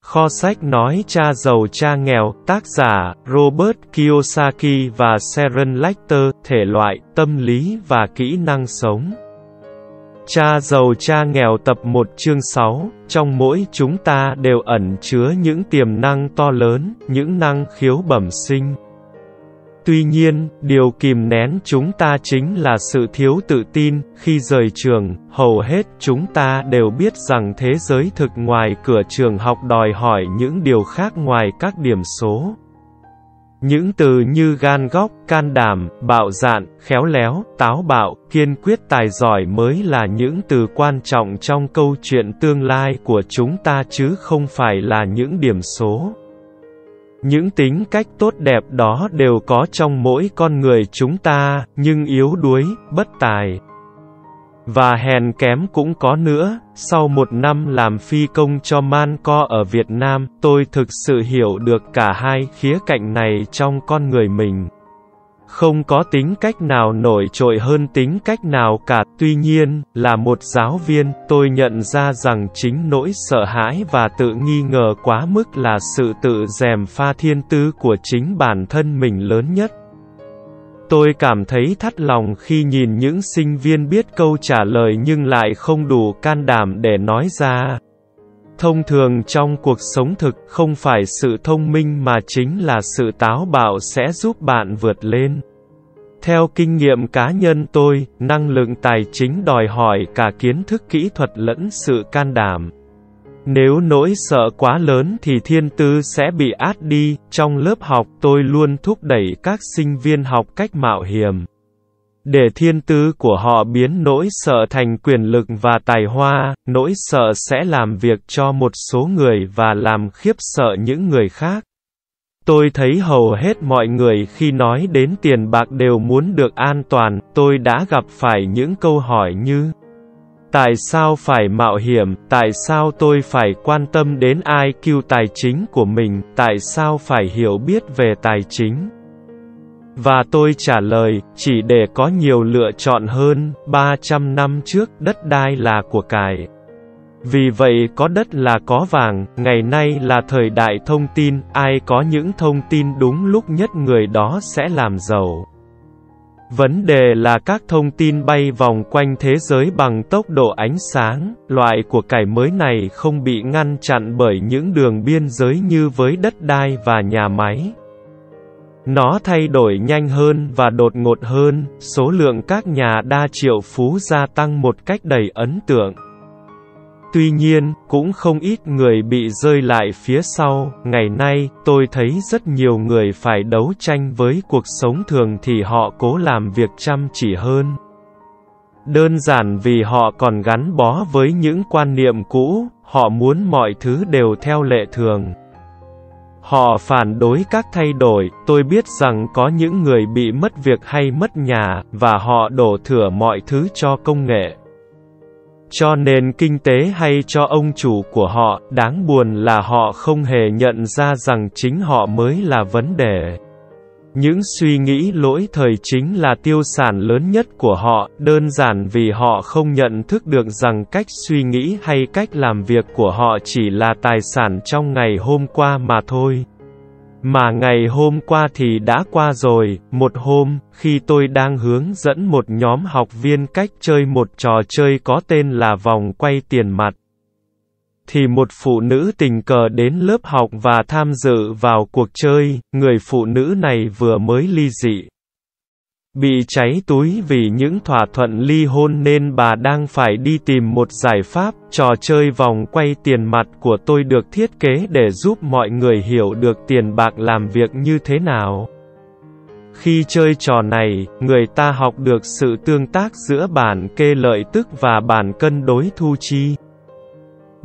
Kho sách nói Cha giàu cha nghèo, tác giả Robert Kiyosaki và Sharon Lechter, thể loại, tâm lý và kỹ năng sống. Cha giàu cha nghèo tập 1 chương 6, trong mỗi chúng ta đều ẩn chứa những tiềm năng to lớn, những năng khiếu bẩm sinh. Tuy nhiên, điều kìm nén chúng ta chính là sự thiếu tự tin. Khi rời trường, hầu hết chúng ta đều biết rằng thế giới thực ngoài cửa trường học đòi hỏi những điều khác ngoài các điểm số. Những từ như gan góc, can đảm, bạo dạn, khéo léo, táo bạo, kiên quyết, tài giỏi mới là những từ quan trọng trong câu chuyện tương lai của chúng ta chứ không phải là những điểm số. Những tính cách tốt đẹp đó đều có trong mỗi con người chúng ta, nhưng yếu đuối, bất tài và hèn kém cũng có nữa. Sau 1 năm làm phi công cho Manco ở Việt Nam, tôi thực sự hiểu được cả hai khía cạnh này trong con người mình. Không có tính cách nào nổi trội hơn tính cách nào cả. Tuy nhiên, là một giáo viên, tôi nhận ra rằng chính nỗi sợ hãi và tự nghi ngờ quá mức là sự tự gièm pha thiên tư của chính bản thân mình lớn nhất. Tôi cảm thấy thắt lòng khi nhìn những sinh viên biết câu trả lời nhưng lại không đủ can đảm để nói ra. Thông thường trong cuộc sống thực, không phải sự thông minh mà chính là sự táo bạo sẽ giúp bạn vượt lên. Theo kinh nghiệm cá nhân tôi, năng lực tài chính đòi hỏi cả kiến thức kỹ thuật lẫn sự can đảm. Nếu nỗi sợ quá lớn thì thiên tư sẽ bị át đi. Trong lớp học, tôi luôn thúc đẩy các sinh viên học cách mạo hiểm, để thiên tư của họ biến nỗi sợ thành quyền lực và tài hoa. Nỗi sợ sẽ làm việc cho một số người và làm khiếp sợ những người khác. Tôi thấy hầu hết mọi người khi nói đến tiền bạc đều muốn được an toàn. Tôi đã gặp phải những câu hỏi như: tại sao phải mạo hiểm? Tại sao tôi phải quan tâm đến IQ tài chính của mình? Tại sao phải hiểu biết về tài chính? Và tôi trả lời, chỉ để có nhiều lựa chọn hơn. 300 năm trước, đất đai là của cải. Vì vậy có đất là có vàng. Ngày nay là thời đại thông tin, ai có những thông tin đúng lúc nhất người đó sẽ làm giàu. Vấn đề là các thông tin bay vòng quanh thế giới bằng tốc độ ánh sáng. Loại của cải mới này không bị ngăn chặn bởi những đường biên giới như với đất đai và nhà máy. Nó thay đổi nhanh hơn và đột ngột hơn. Số lượng các nhà đa triệu phú gia tăng một cách đầy ấn tượng. Tuy nhiên, cũng không ít người bị rơi lại phía sau. Ngày nay, tôi thấy rất nhiều người phải đấu tranh với cuộc sống thường thì họ cố làm việc chăm chỉ hơn. Đơn giản vì họ còn gắn bó với những quan niệm cũ, họ muốn mọi thứ đều theo lệ thường. Họ phản đối các thay đổi. Tôi biết rằng có những người bị mất việc hay mất nhà, và họ đổ thừa mọi thứ cho công nghệ, cho nền kinh tế hay cho ông chủ của họ. Đáng buồn là họ không hề nhận ra rằng chính họ mới là vấn đề. Những suy nghĩ lỗi thời chính là tiêu sản lớn nhất của họ, đơn giản vì họ không nhận thức được rằng cách suy nghĩ hay cách làm việc của họ chỉ là tài sản trong ngày hôm qua mà thôi. Mà ngày hôm qua thì đã qua rồi. Một hôm, khi tôi đang hướng dẫn một nhóm học viên cách chơi một trò chơi có tên là vòng quay tiền mặt, thì một phụ nữ tình cờ đến lớp học và tham dự vào cuộc chơi. Người phụ nữ này vừa mới ly dị, bị cháy túi vì những thỏa thuận ly hôn nên bà đang phải đi tìm một giải pháp. Trò chơi vòng quay tiền mặt của tôi được thiết kế để giúp mọi người hiểu được tiền bạc làm việc như thế nào. Khi chơi trò này, người ta học được sự tương tác giữa bản kê lợi tức và bản cân đối thu chi.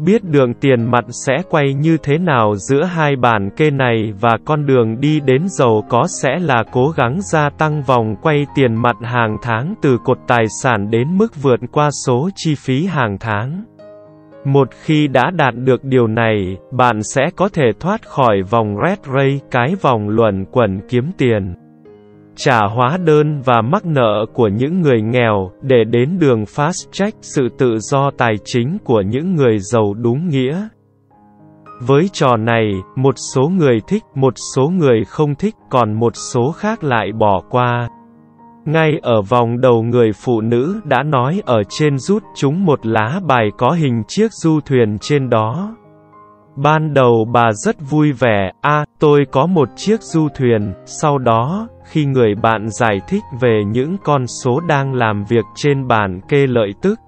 Biết đường tiền mặt sẽ quay như thế nào giữa hai bản kê này, và con đường đi đến giàu có sẽ là cố gắng gia tăng vòng quay tiền mặt hàng tháng từ cột tài sản đến mức vượt qua số chi phí hàng tháng. Một khi đã đạt được điều này, bạn sẽ có thể thoát khỏi vòng rat race, cái vòng luẩn quẩn kiếm tiền, trả hóa đơn và mắc nợ của những người nghèo, để đến đường fast track, sự tự do tài chính của những người giàu đúng nghĩa. Với trò này, một số người thích, một số người không thích, còn một số khác lại bỏ qua. Ngay ở vòng đầu người phụ nữ đã nói ở trên rút chúng một lá bài có hình chiếc du thuyền trên đó. Ban đầu bà rất vui vẻ, tôi có một chiếc du thuyền. Sau đó, khi người bạn giải thích về những con số đang làm việc trên bảng kê lợi tức,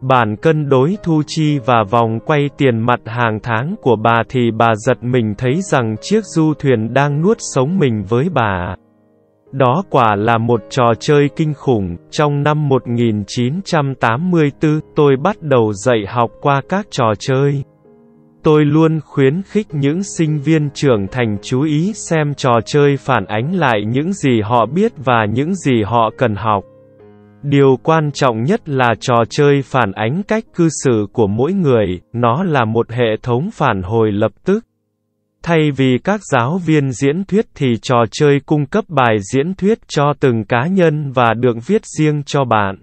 bản cân đối thu chi và vòng quay tiền mặt hàng tháng của bà thì bà giật mình thấy rằng chiếc du thuyền đang nuốt sống mình với bà. Đó quả là một trò chơi kinh khủng. Trong năm 1984, tôi bắt đầu dạy học qua các trò chơi. Tôi luôn khuyến khích những sinh viên trưởng thành chú ý xem trò chơi phản ánh lại những gì họ biết và những gì họ cần học. Điều quan trọng nhất là trò chơi phản ánh cách cư xử của mỗi người, nó là một hệ thống phản hồi lập tức. Thay vì các giáo viên diễn thuyết thì trò chơi cung cấp bài diễn thuyết cho từng cá nhân và được viết riêng cho bạn.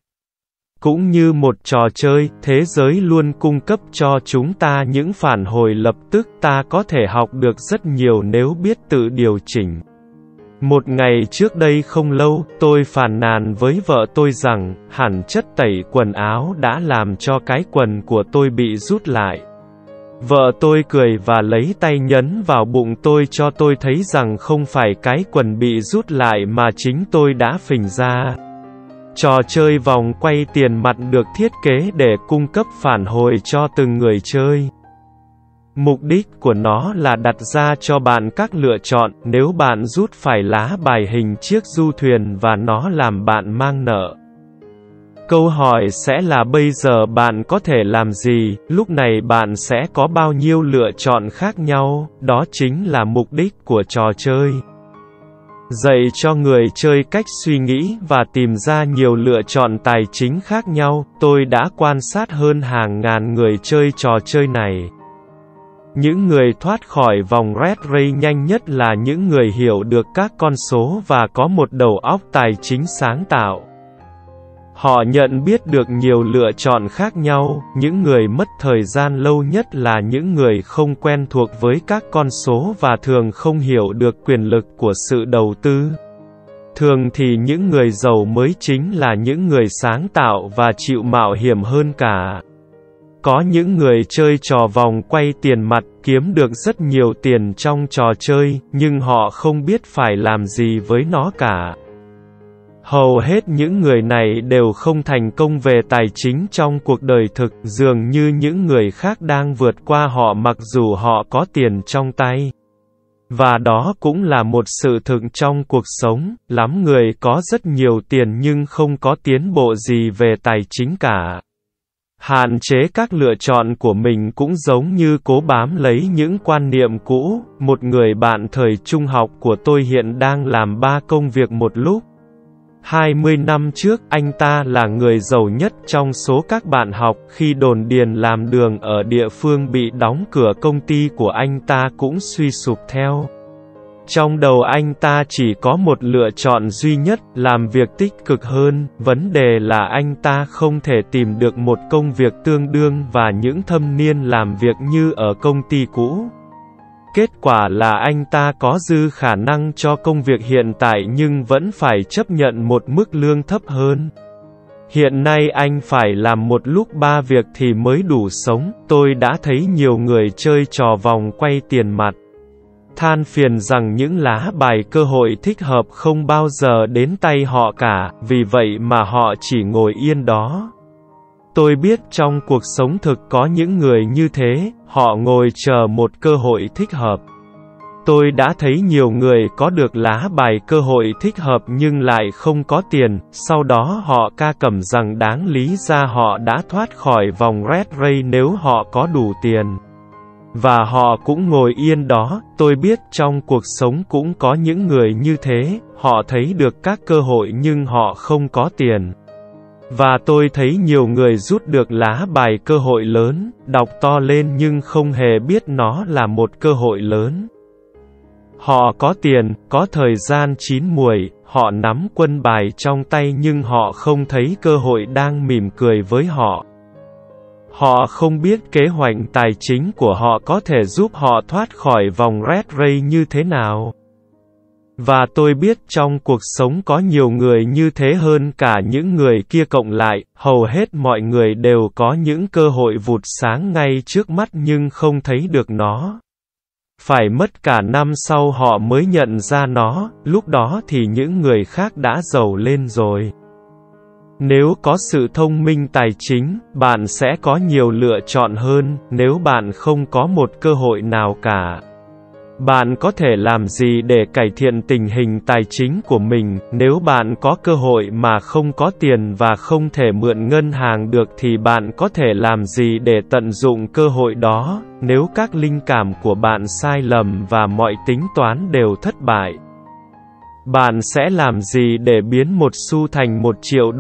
Cũng như một trò chơi, thế giới luôn cung cấp cho chúng ta những phản hồi lập tức. Ta có thể học được rất nhiều nếu biết tự điều chỉnh. Một ngày trước đây không lâu, tôi phàn nàn với vợ tôi rằng, hẳn chất tẩy quần áo đã làm cho cái quần của tôi bị rút lại. Vợ tôi cười và lấy tay nhấn vào bụng tôi cho tôi thấy rằng không phải cái quần bị rút lại mà chính tôi đã phình ra. Trò chơi vòng quay tiền mặt được thiết kế để cung cấp phản hồi cho từng người chơi. Mục đích của nó là đặt ra cho bạn các lựa chọn. Nếu bạn rút phải lá bài hình chiếc du thuyền và nó làm bạn mang nợ, câu hỏi sẽ là bây giờ bạn có thể làm gì, lúc này bạn sẽ có bao nhiêu lựa chọn khác nhau. Đó chính là mục đích của trò chơi. Dạy cho người chơi cách suy nghĩ và tìm ra nhiều lựa chọn tài chính khác nhau. Tôi đã quan sát hơn hàng ngàn người chơi trò chơi này. Những người thoát khỏi vòng rat race nhanh nhất là những người hiểu được các con số và có một đầu óc tài chính sáng tạo. Họ nhận biết được nhiều lựa chọn khác nhau. Những người mất thời gian lâu nhất là những người không quen thuộc với các con số và thường không hiểu được quyền lực của sự đầu tư. Thường thì những người giàu mới chính là những người sáng tạo và chịu mạo hiểm hơn cả. Có những người chơi trò vòng quay tiền mặt kiếm được rất nhiều tiền trong trò chơi, nhưng họ không biết phải làm gì với nó cả. Hầu hết những người này đều không thành công về tài chính trong cuộc đời thực, dường như những người khác đang vượt qua họ mặc dù họ có tiền trong tay. Và đó cũng là một sự thực trong cuộc sống, lắm người có rất nhiều tiền nhưng không có tiến bộ gì về tài chính cả. Hạn chế các lựa chọn của mình cũng giống như cố bám lấy những quan niệm cũ. Một người bạn thời trung học của tôi hiện đang làm 3 công việc một lúc. 20 năm trước, anh ta là người giàu nhất trong số các bạn học. Khi đồn điền làm đường ở địa phương bị đóng cửa, công ty của anh ta cũng suy sụp theo. Trong đầu anh ta chỉ có một lựa chọn duy nhất, làm việc tích cực hơn. Vấn đề là anh ta không thể tìm được một công việc tương đương và những thâm niên làm việc như ở công ty cũ. Kết quả là anh ta có dư khả năng cho công việc hiện tại nhưng vẫn phải chấp nhận một mức lương thấp hơn. Hiện nay anh phải làm một lúc 3 việc thì mới đủ sống. Tôi đã thấy nhiều người chơi trò vòng quay tiền mặt than phiền rằng những lá bài cơ hội thích hợp không bao giờ đến tay họ cả, vì vậy mà họ chỉ ngồi yên đó. Tôi biết trong cuộc sống thực có những người như thế, họ ngồi chờ một cơ hội thích hợp. Tôi đã thấy nhiều người có được lá bài cơ hội thích hợp nhưng lại không có tiền, sau đó họ ca cẩm rằng đáng lý ra họ đã thoát khỏi vòng rat race nếu họ có đủ tiền. Và họ cũng ngồi yên đó. Tôi biết trong cuộc sống cũng có những người như thế, họ thấy được các cơ hội nhưng họ không có tiền. Và tôi thấy nhiều người rút được lá bài cơ hội lớn, đọc to lên nhưng không hề biết nó là một cơ hội lớn. Họ có tiền, có thời gian chín muồi, họ nắm quân bài trong tay nhưng họ không thấy cơ hội đang mỉm cười với họ. Họ không biết kế hoạch tài chính của họ có thể giúp họ thoát khỏi vòng rat race như thế nào. Và tôi biết trong cuộc sống có nhiều người như thế hơn cả những người kia cộng lại, hầu hết mọi người đều có những cơ hội vụt sáng ngay trước mắt nhưng không thấy được nó. Phải mất cả năm sau họ mới nhận ra nó, lúc đó thì những người khác đã giàu lên rồi. Nếu có sự thông minh tài chính, bạn sẽ có nhiều lựa chọn hơn, nếu bạn không có một cơ hội nào cả. Bạn có thể làm gì để cải thiện tình hình tài chính của mình? Nếu bạn có cơ hội mà không có tiền và không thể mượn ngân hàng được thì bạn có thể làm gì để tận dụng cơ hội đó? Nếu các linh cảm của bạn sai lầm và mọi tính toán đều thất bại, bạn sẽ làm gì để biến một xu thành $1 triệu?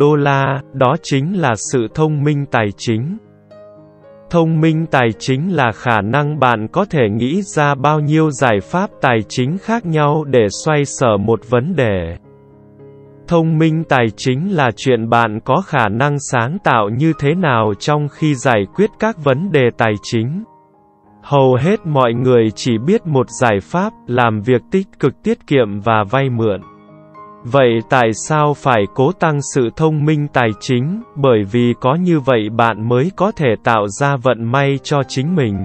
Đó chính là sự thông minh tài chính. Thông minh tài chính là khả năng bạn có thể nghĩ ra bao nhiêu giải pháp tài chính khác nhau để xoay sở một vấn đề. Thông minh tài chính là chuyện bạn có khả năng sáng tạo như thế nào trong khi giải quyết các vấn đề tài chính. Hầu hết mọi người chỉ biết một giải pháp, làm việc tích cực tiết kiệm và vay mượn. Vậy tại sao phải cố tăng sự thông minh tài chính? Bởi vì có như vậy bạn mới có thể tạo ra vận may cho chính mình.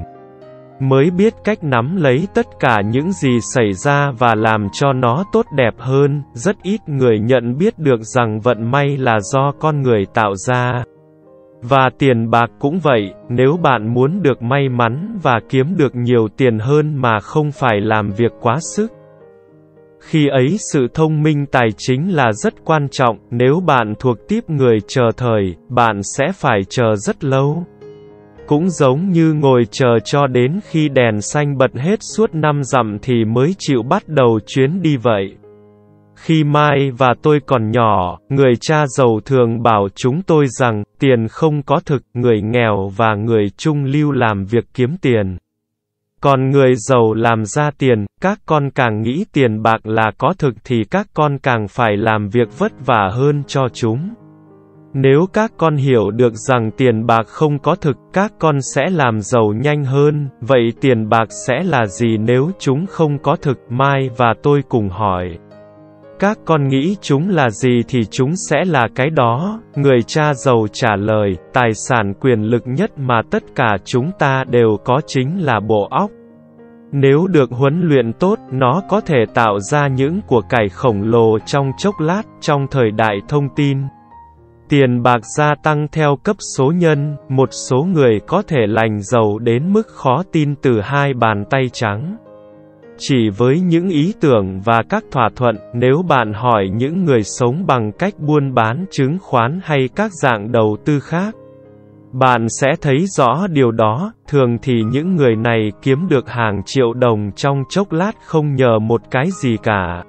Mới biết cách nắm lấy tất cả những gì xảy ra và làm cho nó tốt đẹp hơn. Rất ít người nhận biết được rằng vận may là do con người tạo ra. Và tiền bạc cũng vậy, nếu bạn muốn được may mắn và kiếm được nhiều tiền hơn mà không phải làm việc quá sức, khi ấy sự thông minh tài chính là rất quan trọng. Nếu bạn thuộc típ người chờ thời, bạn sẽ phải chờ rất lâu. Cũng giống như ngồi chờ cho đến khi đèn xanh bật hết suốt 5 dặm thì mới chịu bắt đầu chuyến đi vậy. Khi Mai và tôi còn nhỏ, người cha giàu thường bảo chúng tôi rằng, tiền không có thực, người nghèo và người trung lưu làm việc kiếm tiền. Còn người giàu làm ra tiền, các con càng nghĩ tiền bạc là có thực thì các con càng phải làm việc vất vả hơn cho chúng. Nếu các con hiểu được rằng tiền bạc không có thực, các con sẽ làm giàu nhanh hơn. Vậy tiền bạc sẽ là gì nếu chúng không có thực? Mai và tôi cùng hỏi. Các con nghĩ chúng là gì thì chúng sẽ là cái đó. Người cha giàu trả lời, tài sản quyền lực nhất mà tất cả chúng ta đều có chính là bộ óc. Nếu được huấn luyện tốt, nó có thể tạo ra những của cải khổng lồ trong chốc lát. Trong thời đại thông tin, tiền bạc gia tăng theo cấp số nhân, một số người có thể lành giàu đến mức khó tin từ 2 bàn tay trắng. Chỉ với những ý tưởng và các thỏa thuận, nếu bạn hỏi những người sống bằng cách buôn bán chứng khoán hay các dạng đầu tư khác, bạn sẽ thấy rõ điều đó. Thường thì những người này kiếm được hàng triệu đồng trong chốc lát không nhờ một cái gì cả.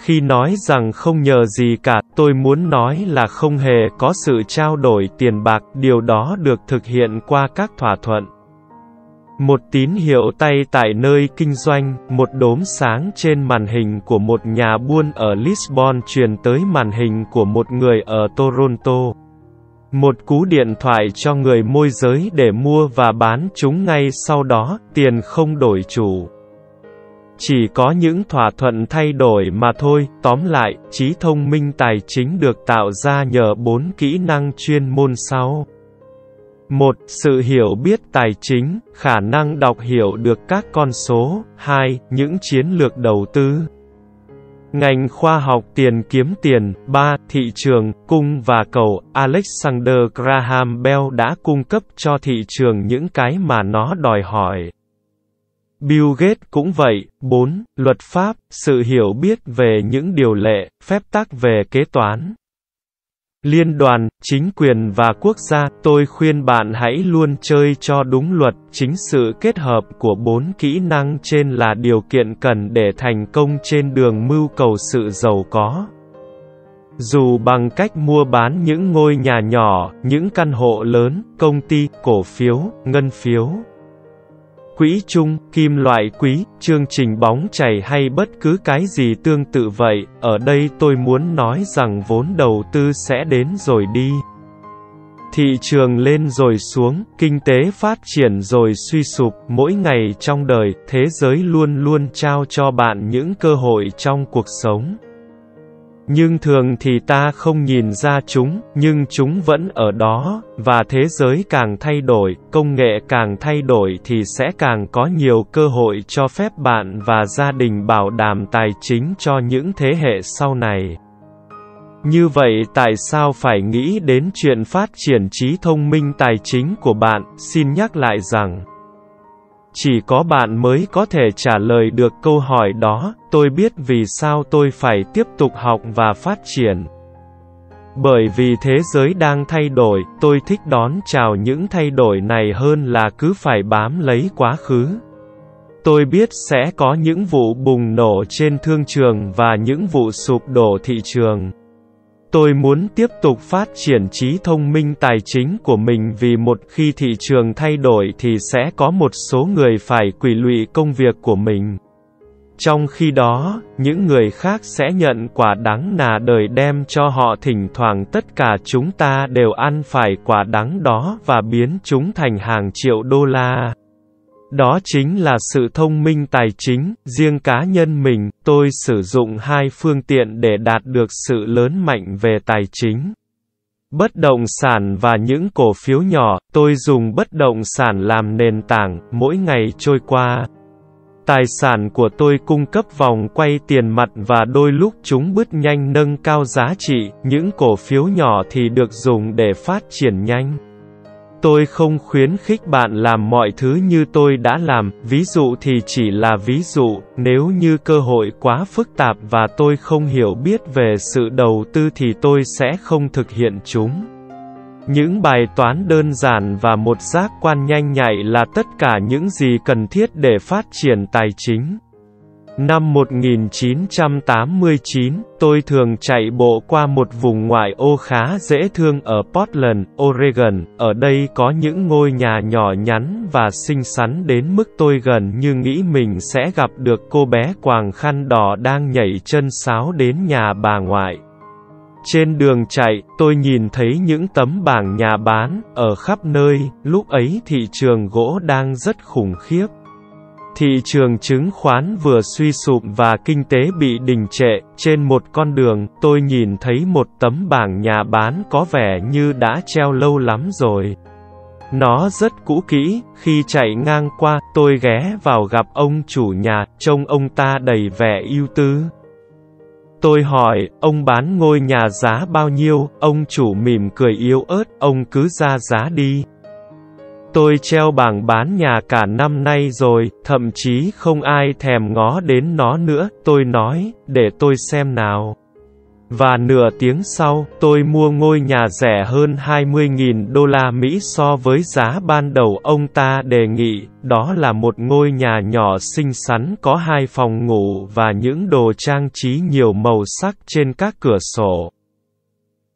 Khi nói rằng không nhờ gì cả, tôi muốn nói là không hề có sự trao đổi tiền bạc, điều đó được thực hiện qua các thỏa thuận. Một tín hiệu tay tại nơi kinh doanh, một đốm sáng trên màn hình của một nhà buôn ở Lisbon truyền tới màn hình của một người ở Toronto. Một cú điện thoại cho người môi giới để mua và bán chúng ngay sau đó, tiền không đổi chủ. Chỉ có những thỏa thuận thay đổi mà thôi. Tóm lại, trí thông minh tài chính được tạo ra nhờ 4 kỹ năng chuyên môn sau. 1. Sự hiểu biết tài chính, khả năng đọc hiểu được các con số. 2. Những chiến lược đầu tư. Ngành khoa học tiền kiếm tiền. 3. Thị trường, cung và cầu. Alexander Graham Bell đã cung cấp cho thị trường những cái mà nó đòi hỏi. Bill Gates cũng vậy. 4. Luật pháp, sự hiểu biết về những điều lệ, phép tắc về kế toán. Liên đoàn, chính quyền và quốc gia, tôi khuyên bạn hãy luôn chơi cho đúng luật. Chính sự kết hợp của 4 kỹ năng trên là điều kiện cần để thành công trên đường mưu cầu sự giàu có. Dù bằng cách mua bán những ngôi nhà nhỏ, những căn hộ lớn, công ty, cổ phiếu, ngân phiếu, quỹ chung, kim loại quý, chương trình bóng chày hay bất cứ cái gì tương tự vậy, ở đây tôi muốn nói rằng vốn đầu tư sẽ đến rồi đi. Thị trường lên rồi xuống, kinh tế phát triển rồi suy sụp, mỗi ngày trong đời, thế giới luôn luôn trao cho bạn những cơ hội trong cuộc sống. Nhưng thường thì ta không nhìn ra chúng, nhưng chúng vẫn ở đó, và thế giới càng thay đổi, công nghệ càng thay đổi thì sẽ càng có nhiều cơ hội cho phép bạn và gia đình bảo đảm tài chính cho những thế hệ sau này. Như vậy tại sao phải nghĩ đến chuyện phát triển trí thông minh tài chính của bạn? Xin nhắc lại rằng, chỉ có bạn mới có thể trả lời được câu hỏi đó. Tôi biết vì sao tôi phải tiếp tục học và phát triển. Bởi vì thế giới đang thay đổi, tôi thích đón chào những thay đổi này hơn là cứ phải bám lấy quá khứ. Tôi biết sẽ có những vụ bùng nổ trên thương trường và những vụ sụp đổ thị trường. Tôi muốn tiếp tục phát triển trí thông minh tài chính của mình vì một khi thị trường thay đổi thì sẽ có một số người phải quỵ lụy công việc của mình. Trong khi đó, những người khác sẽ nhận quả đắng nà đời đem cho họ. Thỉnh thoảng tất cả chúng ta đều ăn phải quả đắng đó và biến chúng thành hàng triệu đô la. Đó chính là sự thông minh tài chính. Riêng cá nhân mình, tôi sử dụng hai phương tiện để đạt được sự lớn mạnh về tài chính: bất động sản và những cổ phiếu nhỏ. Tôi dùng bất động sản làm nền tảng. Mỗi ngày trôi qua, tài sản của tôi cung cấp vòng quay tiền mặt và đôi lúc chúng bứt nhanh nâng cao giá trị. Những cổ phiếu nhỏ thì được dùng để phát triển nhanh. Tôi không khuyến khích bạn làm mọi thứ như tôi đã làm, ví dụ thì chỉ là ví dụ. Nếu như cơ hội quá phức tạp và tôi không hiểu biết về sự đầu tư thì tôi sẽ không thực hiện chúng. Những bài toán đơn giản và một giác quan nhanh nhạy là tất cả những gì cần thiết để phát triển tài chính. Năm 1989, tôi thường chạy bộ qua một vùng ngoại ô khá dễ thương ở Portland, Oregon. Ở đây có những ngôi nhà nhỏ nhắn và xinh xắn đến mức tôi gần như nghĩ mình sẽ gặp được cô bé quàng khăn đỏ đang nhảy chân sáo đến nhà bà ngoại. Trên đường chạy, tôi nhìn thấy những tấm bảng nhà bán ở khắp nơi. Lúc ấy thị trường gỗ đang rất khủng khiếp. Thị trường chứng khoán vừa suy sụp và kinh tế bị đình trệ. Trên một con đường, tôi nhìn thấy một tấm bảng nhà bán có vẻ như đã treo lâu lắm rồi. Nó rất cũ kỹ. Khi chạy ngang qua, tôi ghé vào gặp ông chủ nhà, trông ông ta đầy vẻ ưu tư. Tôi hỏi, ông bán ngôi nhà giá bao nhiêu? Ông chủ mỉm cười yếu ớt, ông cứ ra giá đi. Tôi treo bảng bán nhà cả năm nay rồi, thậm chí không ai thèm ngó đến nó nữa. Tôi nói, để tôi xem nào. Và nửa tiếng sau, tôi mua ngôi nhà rẻ hơn 20.000 đô la Mỹ so với giá ban đầu ông ta đề nghị. Đó là một ngôi nhà nhỏ xinh xắn có 2 phòng ngủ và những đồ trang trí nhiều màu sắc trên các cửa sổ.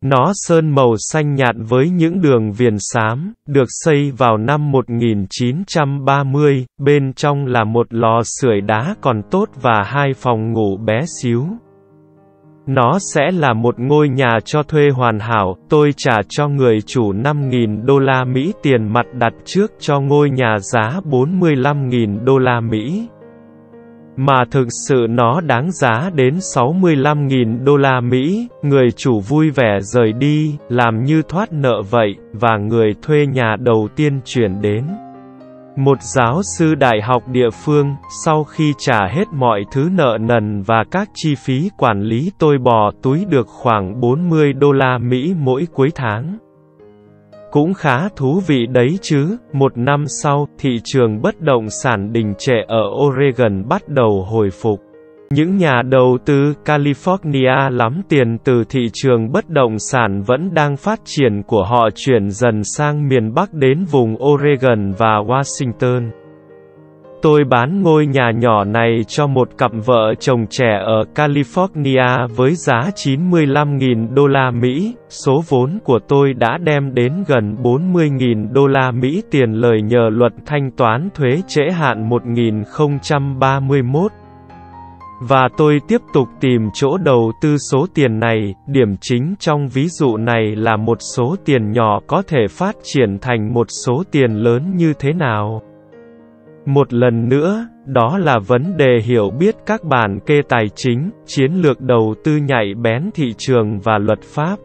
Nó sơn màu xanh nhạt với những đường viền xám, được xây vào năm 1930, bên trong là một lò sưởi đá còn tốt và 2 phòng ngủ bé xíu. Nó sẽ là một ngôi nhà cho thuê hoàn hảo. Tôi trả cho người chủ 5.000 đô la Mỹ tiền mặt đặt trước cho ngôi nhà giá 45.000 đô la Mỹ. Mà thực sự nó đáng giá đến 65.000 đô la Mỹ. Người chủ vui vẻ rời đi, làm như thoát nợ vậy, và người thuê nhà đầu tiên chuyển đến một giáo sư đại học địa phương. Sau khi trả hết mọi thứ nợ nần và các chi phí quản lý, tôi bò túi được khoảng 40 đô la Mỹ mỗi cuối tháng. Cũng khá thú vị đấy chứ. Một năm sau, thị trường bất động sản đình trệ ở Oregon bắt đầu hồi phục. Những nhà đầu tư California lắm tiền từ thị trường bất động sản vẫn đang phát triển của họ chuyển dần sang miền Bắc đến vùng Oregon và Washington. Tôi bán ngôi nhà nhỏ này cho một cặp vợ chồng trẻ ở California với giá 95.000 đô la Mỹ. Số vốn của tôi đã đem đến gần 40.000 đô la Mỹ tiền lời nhờ luật thanh toán thuế trễ hạn 1031. Và tôi tiếp tục tìm chỗ đầu tư số tiền này. Điểm chính trong ví dụ này là một số tiền nhỏ có thể phát triển thành một số tiền lớn như thế nào. Một lần nữa, đó là vấn đề hiểu biết các bản kê tài chính, chiến lược đầu tư nhạy bén thị trường và luật pháp.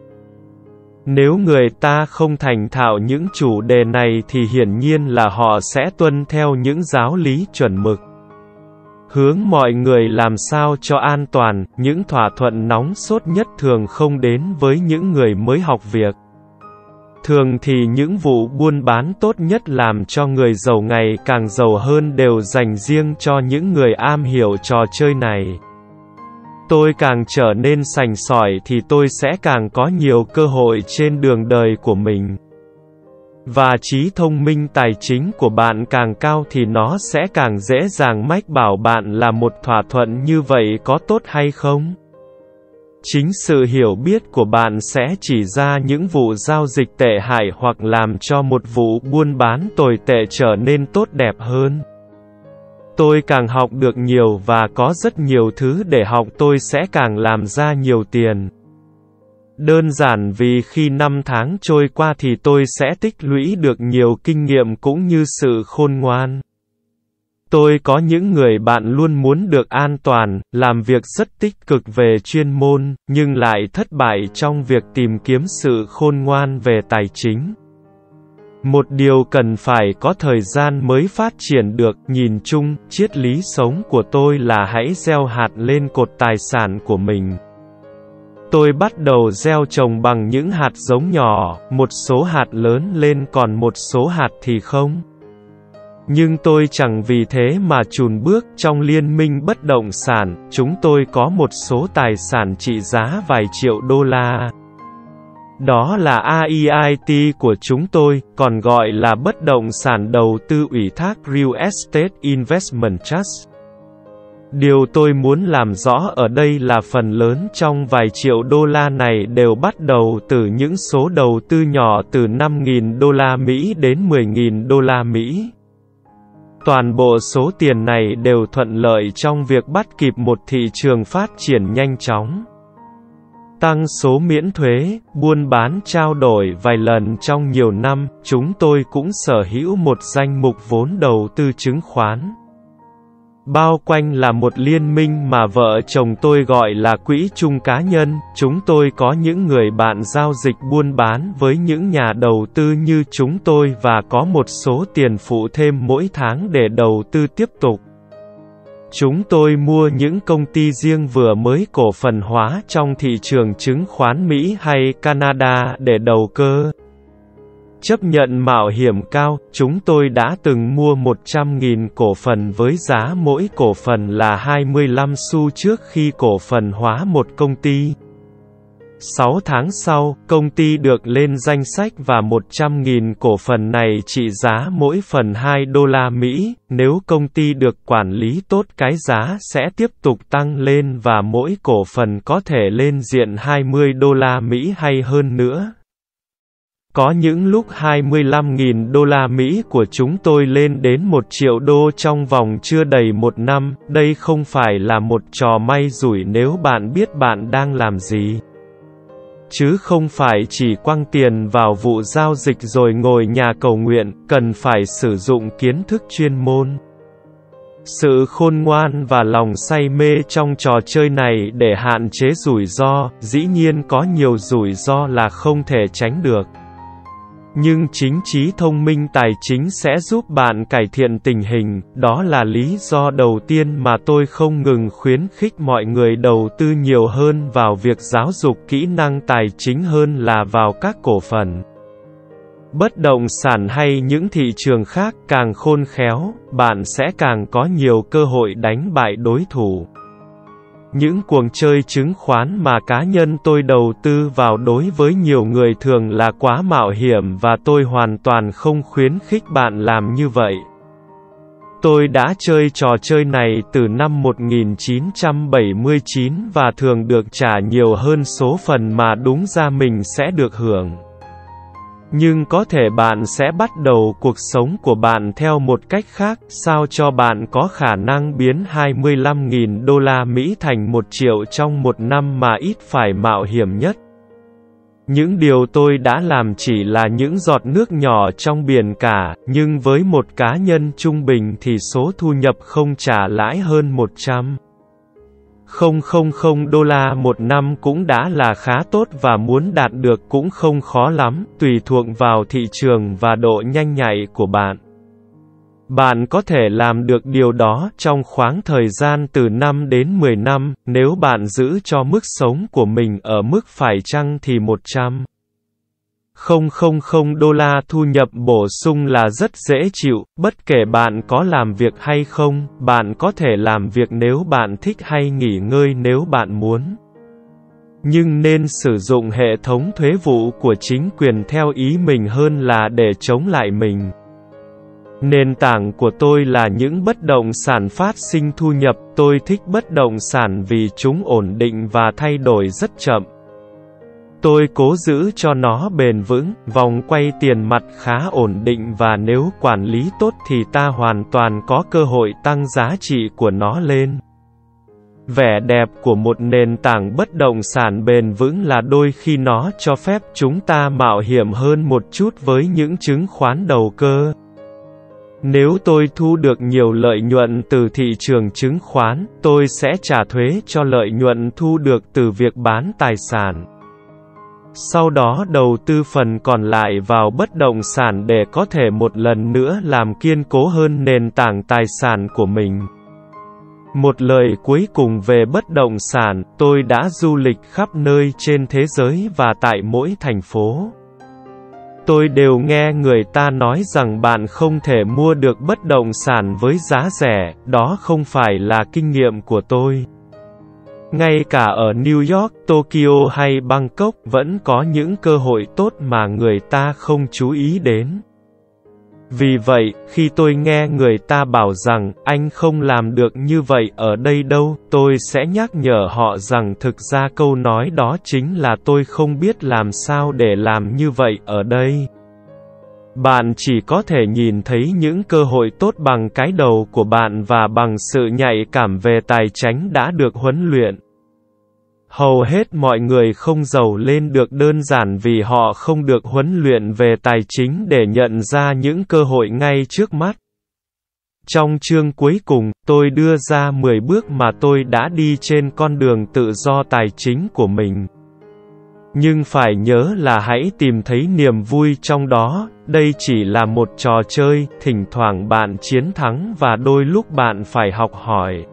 Nếu người ta không thành thạo những chủ đề này thì hiển nhiên là họ sẽ tuân theo những giáo lý chuẩn mực. Hướng mọi người làm sao cho an toàn, những thỏa thuận nóng sốt nhất thường không đến với những người mới học việc. Thường thì những vụ buôn bán tốt nhất làm cho người giàu ngày càng giàu hơn đều dành riêng cho những người am hiểu trò chơi này. Tôi càng trở nên sành sỏi thì tôi sẽ càng có nhiều cơ hội trên đường đời của mình. Và trí thông minh tài chính của bạn càng cao thì nó sẽ càng dễ dàng mách bảo bạn là một thỏa thuận như vậy có tốt hay không. Chính sự hiểu biết của bạn sẽ chỉ ra những vụ giao dịch tệ hại hoặc làm cho một vụ buôn bán tồi tệ trở nên tốt đẹp hơn. Tôi càng học được nhiều và có rất nhiều thứ để học tôi sẽ càng làm ra nhiều tiền. Đơn giản vì khi năm tháng trôi qua thì tôi sẽ tích lũy được nhiều kinh nghiệm cũng như sự khôn ngoan. Tôi có những người bạn luôn muốn được an toàn, làm việc rất tích cực về chuyên môn, nhưng lại thất bại trong việc tìm kiếm sự khôn ngoan về tài chính. Một điều cần phải có thời gian mới phát triển được. Nhìn chung, triết lý sống của tôi là hãy gieo hạt lên cột tài sản của mình. Tôi bắt đầu gieo trồng bằng những hạt giống nhỏ, một số hạt lớn lên còn một số hạt thì không. Nhưng tôi chẳng vì thế mà chùn bước. Trong liên minh bất động sản, chúng tôi có một số tài sản trị giá vài triệu đô la. Đó là AEIT của chúng tôi, còn gọi là bất động sản đầu tư ủy thác Real Estate Investment Trust. Điều tôi muốn làm rõ ở đây là phần lớn trong vài triệu đô la này đều bắt đầu từ những số đầu tư nhỏ từ 5.000 đô la Mỹ đến 10.000 đô la Mỹ. Toàn bộ số tiền này đều thuận lợi trong việc bắt kịp một thị trường phát triển nhanh chóng. Tăng số miễn thuế, buôn bán trao đổi vài lần trong nhiều năm, chúng tôi cũng sở hữu một danh mục vốn đầu tư chứng khoán. Bao quanh là một liên minh mà vợ chồng tôi gọi là quỹ chung cá nhân. Chúng tôi có những người bạn giao dịch buôn bán với những nhà đầu tư như chúng tôi và có một số tiền phụ thêm mỗi tháng để đầu tư tiếp tục. Chúng tôi mua những công ty riêng vừa mới cổ phần hóa trong thị trường chứng khoán Mỹ hay Canada để đầu cơ. Chấp nhận mạo hiểm cao, chúng tôi đã từng mua 100.000 cổ phần với giá mỗi cổ phần là 25 xu trước khi cổ phần hóa một công ty. 6 tháng sau, công ty được lên danh sách và 100.000 cổ phần này trị giá mỗi phần 2 đô la Mỹ. Nếu công ty được quản lý tốt, cái giá sẽ tiếp tục tăng lên và mỗi cổ phần có thể lên diện 20 đô la Mỹ hay hơn nữa. Có những lúc 25.000 đô la Mỹ của chúng tôi lên đến 1 triệu đô trong vòng chưa đầy một năm. Đây không phải là một trò may rủi nếu bạn biết bạn đang làm gì. Chứ không phải chỉ quăng tiền vào vụ giao dịch rồi ngồi nhà cầu nguyện, cần phải sử dụng kiến thức chuyên môn. Sự khôn ngoan và lòng say mê trong trò chơi này để hạn chế rủi ro. Dĩ nhiên có nhiều rủi ro là không thể tránh được. Nhưng chính trí thông minh tài chính sẽ giúp bạn cải thiện tình hình. Đó là lý do đầu tiên mà tôi không ngừng khuyến khích mọi người đầu tư nhiều hơn vào việc giáo dục kỹ năng tài chính hơn là vào các cổ phần, bất động sản hay những thị trường khác. Càng khôn khéo, bạn sẽ càng có nhiều cơ hội đánh bại đối thủ. Những cuộc chơi chứng khoán mà cá nhân tôi đầu tư vào đối với nhiều người thường là quá mạo hiểm và tôi hoàn toàn không khuyến khích bạn làm như vậy. Tôi đã chơi trò chơi này từ năm 1979 và thường được trả nhiều hơn số phần mà đúng ra mình sẽ được hưởng. Nhưng có thể bạn sẽ bắt đầu cuộc sống của bạn theo một cách khác, sao cho bạn có khả năng biến 25.000 đô la Mỹ thành 1 triệu trong một năm mà ít phải mạo hiểm nhất. Những điều tôi đã làm chỉ là những giọt nước nhỏ trong biển cả, nhưng với một cá nhân trung bình thì số thu nhập không trả lãi hơn 100.000 đô la một năm cũng đã là khá tốt và muốn đạt được cũng không khó lắm, tùy thuộc vào thị trường và độ nhanh nhạy của bạn. Bạn có thể làm được điều đó trong khoảng thời gian từ 5 đến 10 năm, nếu bạn giữ cho mức sống của mình ở mức phải chăng thì 100.000 đô la thu nhập bổ sung là rất dễ chịu, bất kể bạn có làm việc hay không, bạn có thể làm việc nếu bạn thích hay nghỉ ngơi nếu bạn muốn. Nhưng nên sử dụng hệ thống thuế vụ của chính quyền theo ý mình hơn là để chống lại mình. Nền tảng của tôi là những bất động sản phát sinh thu nhập, tôi thích bất động sản vì chúng ổn định và thay đổi rất chậm. Tôi cố giữ cho nó bền vững, vòng quay tiền mặt khá ổn định và nếu quản lý tốt thì ta hoàn toàn có cơ hội tăng giá trị của nó lên. Vẻ đẹp của một nền tảng bất động sản bền vững là đôi khi nó cho phép chúng ta mạo hiểm hơn một chút với những chứng khoán đầu cơ. Nếu tôi thu được nhiều lợi nhuận từ thị trường chứng khoán, tôi sẽ trả thuế cho lợi nhuận thu được từ việc bán tài sản. Sau đó đầu tư phần còn lại vào bất động sản để có thể một lần nữa làm kiên cố hơn nền tảng tài sản của mình. Một lời cuối cùng về bất động sản, tôi đã du lịch khắp nơi trên thế giới và tại mỗi thành phố. Tôi đều nghe người ta nói rằng bạn không thể mua được bất động sản với giá rẻ, đó không phải là kinh nghiệm của tôi. Ngay cả ở New York, Tokyo hay Bangkok vẫn có những cơ hội tốt mà người ta không chú ý đến. Vì vậy, khi tôi nghe người ta bảo rằng, anh không làm được như vậy ở đây đâu, tôi sẽ nhắc nhở họ rằng thực ra câu nói đó chính là tôi không biết làm sao để làm như vậy ở đây. Bạn chỉ có thể nhìn thấy những cơ hội tốt bằng cái đầu của bạn và bằng sự nhạy cảm về tài chính đã được huấn luyện. Hầu hết mọi người không giàu lên được đơn giản vì họ không được huấn luyện về tài chính để nhận ra những cơ hội ngay trước mắt. Trong chương cuối cùng, tôi đưa ra 10 bước mà tôi đã đi trên con đường tự do tài chính của mình. Nhưng phải nhớ là hãy tìm thấy niềm vui trong đó, đây chỉ là một trò chơi, thỉnh thoảng bạn chiến thắng và đôi lúc bạn phải học hỏi.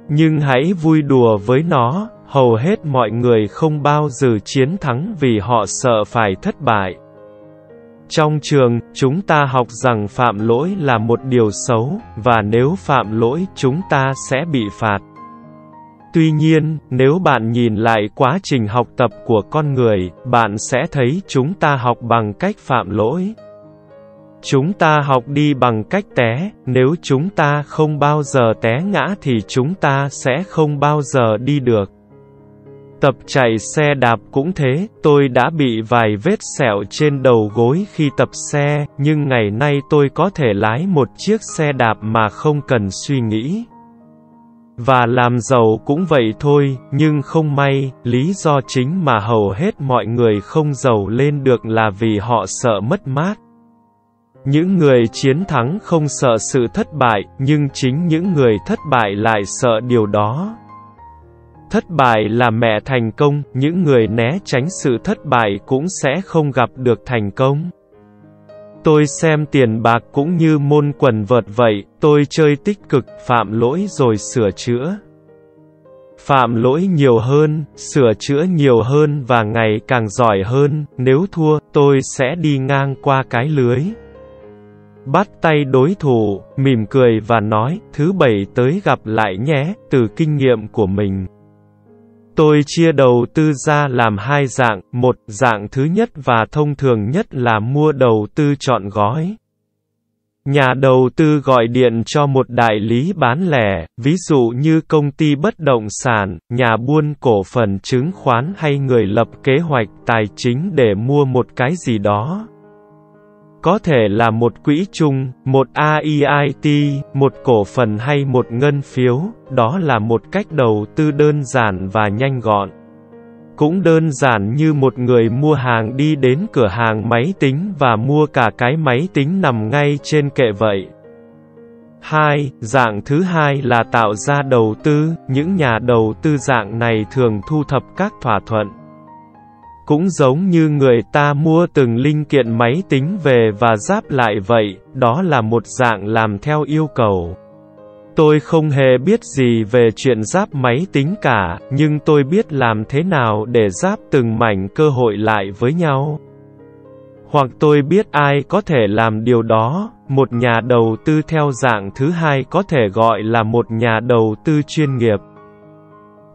Nhưng hãy vui đùa với nó, hầu hết mọi người không bao giờ chiến thắng vì họ sợ phải thất bại. Trong trường, chúng ta học rằng phạm lỗi là một điều xấu, và nếu phạm lỗi chúng ta sẽ bị phạt. Tuy nhiên, nếu bạn nhìn lại quá trình học tập của con người, bạn sẽ thấy chúng ta học bằng cách phạm lỗi. Chúng ta học đi bằng cách té, nếu chúng ta không bao giờ té ngã thì chúng ta sẽ không bao giờ đi được. Tập chạy xe đạp cũng thế, tôi đã bị vài vết sẹo trên đầu gối khi tập xe, nhưng ngày nay tôi có thể lái một chiếc xe đạp mà không cần suy nghĩ. Và làm giàu cũng vậy thôi, nhưng không may, lý do chính mà hầu hết mọi người không giàu lên được là vì họ sợ mất mát. Những người chiến thắng không sợ sự thất bại, nhưng chính những người thất bại lại sợ điều đó. Thất bại là mẹ thành công, những người né tránh sự thất bại cũng sẽ không gặp được thành công. Tôi xem tiền bạc cũng như môn quần vợt vậy, tôi chơi tích cực, phạm lỗi rồi sửa chữa. Phạm lỗi nhiều hơn, sửa chữa nhiều hơn và ngày càng giỏi hơn, nếu thua, tôi sẽ đi ngang qua cái lưới. Bắt tay đối thủ, mỉm cười và nói, thứ 7 tới gặp lại nhé, từ kinh nghiệm của mình. Tôi chia đầu tư ra làm 2 dạng, một dạng thứ nhất và thông thường nhất là mua đầu tư trọn gói. Nhà đầu tư gọi điện cho một đại lý bán lẻ, ví dụ như công ty bất động sản, nhà buôn cổ phần chứng khoán hay người lập kế hoạch tài chính để mua một cái gì đó. Có thể là một quỹ chung, một AIIT, một cổ phần hay một ngân phiếu, đó là một cách đầu tư đơn giản và nhanh gọn. Cũng đơn giản như một người mua hàng đi đến cửa hàng máy tính và mua cả cái máy tính nằm ngay trên kệ vậy. 2. Dạng thứ hai là tạo ra đầu tư. Những nhà đầu tư dạng này thường thu thập các thỏa thuận. Cũng giống như người ta mua từng linh kiện máy tính về và ráp lại vậy, đó là một dạng làm theo yêu cầu. Tôi không hề biết gì về chuyện ráp máy tính cả, nhưng tôi biết làm thế nào để ráp từng mảnh cơ hội lại với nhau. Hoặc tôi biết ai có thể làm điều đó. Một nhà đầu tư theo dạng thứ hai có thể gọi là một nhà đầu tư chuyên nghiệp.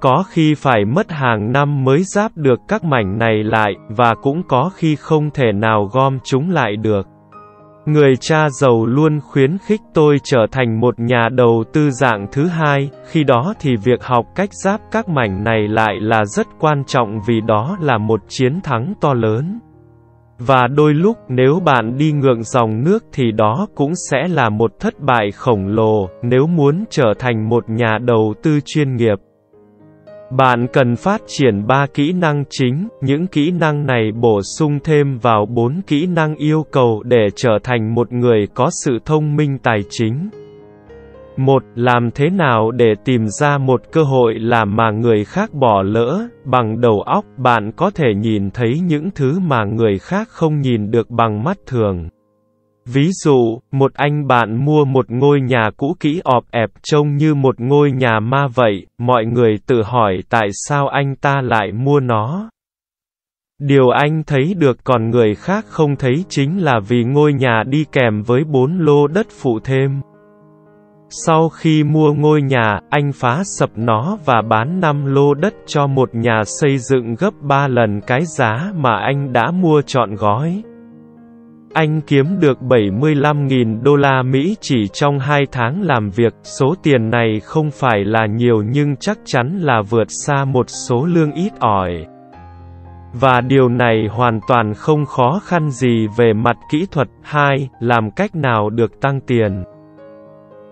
Có khi phải mất hàng năm mới ráp được các mảnh này lại, và cũng có khi không thể nào gom chúng lại được. Người cha giàu luôn khuyến khích tôi trở thành một nhà đầu tư dạng thứ hai, khi đó thì việc học cách ráp các mảnh này lại là rất quan trọng vì đó là một chiến thắng to lớn. Và đôi lúc nếu bạn đi ngược dòng nước thì đó cũng sẽ là một thất bại khổng lồ, nếu muốn trở thành một nhà đầu tư chuyên nghiệp. Bạn cần phát triển 3 kỹ năng chính, những kỹ năng này bổ sung thêm vào 4 kỹ năng yêu cầu để trở thành một người có sự thông minh tài chính. 1. Làm thế nào để tìm ra một cơ hội làm mà người khác bỏ lỡ? Bằng đầu óc, bạn có thể nhìn thấy những thứ mà người khác không nhìn được bằng mắt thường. Ví dụ, một anh bạn mua một ngôi nhà cũ kỹ ọp ẹp trông như một ngôi nhà ma vậy, mọi người tự hỏi tại sao anh ta lại mua nó. Điều anh thấy được còn người khác không thấy chính là vì ngôi nhà đi kèm với 4 lô đất phụ thêm. Sau khi mua ngôi nhà, anh phá sập nó và bán 5 lô đất cho một nhà xây dựng gấp 3 lần cái giá mà anh đã mua trọn gói. Anh kiếm được 75.000 đô la Mỹ chỉ trong 2 tháng làm việc. Số tiền này không phải là nhiều nhưng chắc chắn là vượt xa một số lương ít ỏi. Và điều này hoàn toàn không khó khăn gì về mặt kỹ thuật. 2. Làm cách nào được tăng tiền?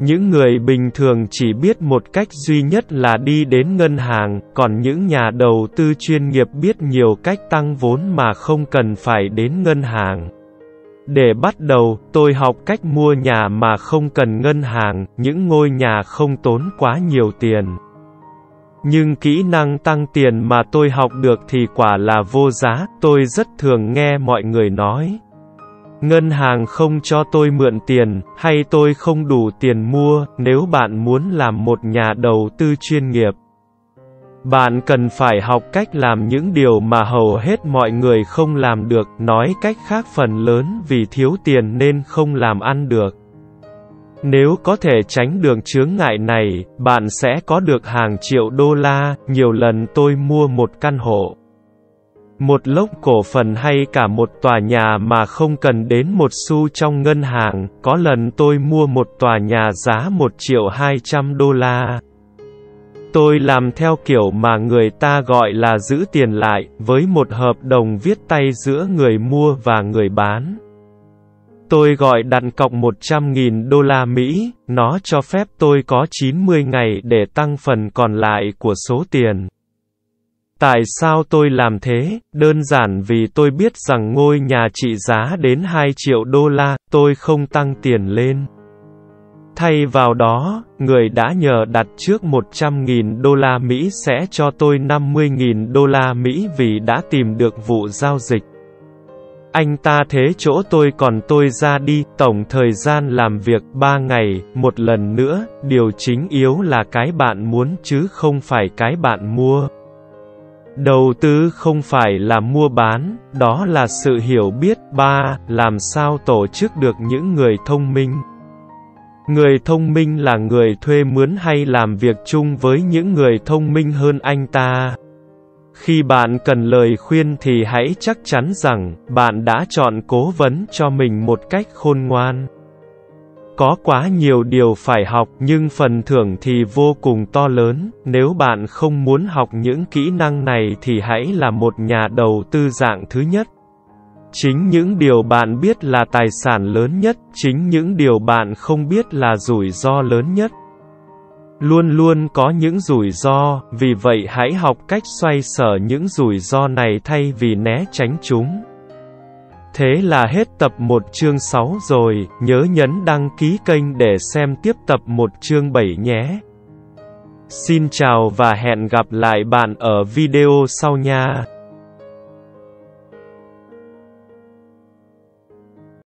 Những người bình thường chỉ biết một cách duy nhất là đi đến ngân hàng, còn những nhà đầu tư chuyên nghiệp biết nhiều cách tăng vốn mà không cần phải đến ngân hàng. Để bắt đầu, tôi học cách mua nhà mà không cần ngân hàng, những ngôi nhà không tốn quá nhiều tiền. Nhưng kỹ năng tăng tiền mà tôi học được thì quả là vô giá. Tôi rất thường nghe mọi người nói: ngân hàng không cho tôi mượn tiền, hay tôi không đủ tiền mua. Nếu bạn muốn làm một nhà đầu tư chuyên nghiệp, bạn cần phải học cách làm những điều mà hầu hết mọi người không làm được. Nói cách khác, phần lớn vì thiếu tiền nên không làm ăn được. Nếu có thể tránh được chướng ngại này, bạn sẽ có được hàng triệu đô la. Nhiều lần tôi mua một căn hộ, một lốc cổ phần hay cả một tòa nhà mà không cần đến một xu trong ngân hàng. Có lần tôi mua một tòa nhà giá 1.200.000 đô la. Tôi làm theo kiểu mà người ta gọi là giữ tiền lại, với một hợp đồng viết tay giữa người mua và người bán. Tôi gọi đặt cọc 100.000 đô la Mỹ, nó cho phép tôi có 90 ngày để tăng phần còn lại của số tiền. Tại sao tôi làm thế? Đơn giản vì tôi biết rằng ngôi nhà trị giá đến 2 triệu đô la, tôi không tăng tiền lên. Thay vào đó, người đã nhờ đặt trước 100.000 đô la Mỹ sẽ cho tôi 50.000 đô la Mỹ vì đã tìm được vụ giao dịch. Anh ta thế chỗ tôi còn tôi ra đi. Tổng thời gian làm việc 3 ngày. Một lần nữa, điều chính yếu là cái bạn muốn chứ không phải cái bạn mua. Đầu tư không phải là mua bán, đó là sự hiểu biết. 3. Làm sao tổ chức được những người thông minh? Người thông minh là người thuê mướn hay làm việc chung với những người thông minh hơn anh ta. Khi bạn cần lời khuyên thì hãy chắc chắn rằng bạn đã chọn cố vấn cho mình một cách khôn ngoan. Có quá nhiều điều phải học, nhưng phần thưởng thì vô cùng to lớn. Nếu bạn không muốn học những kỹ năng này thì hãy là một nhà đầu tư dạng thứ nhất. Chính những điều bạn biết là tài sản lớn nhất, chính những điều bạn không biết là rủi ro lớn nhất. Luôn luôn có những rủi ro, vì vậy hãy học cách xoay sở những rủi ro này thay vì né tránh chúng. Thế là hết tập 1 chương 6 rồi, nhớ nhấn đăng ký kênh để xem tiếp tập 1 chương 7 nhé. Xin chào và hẹn gặp lại bạn ở video sau nha.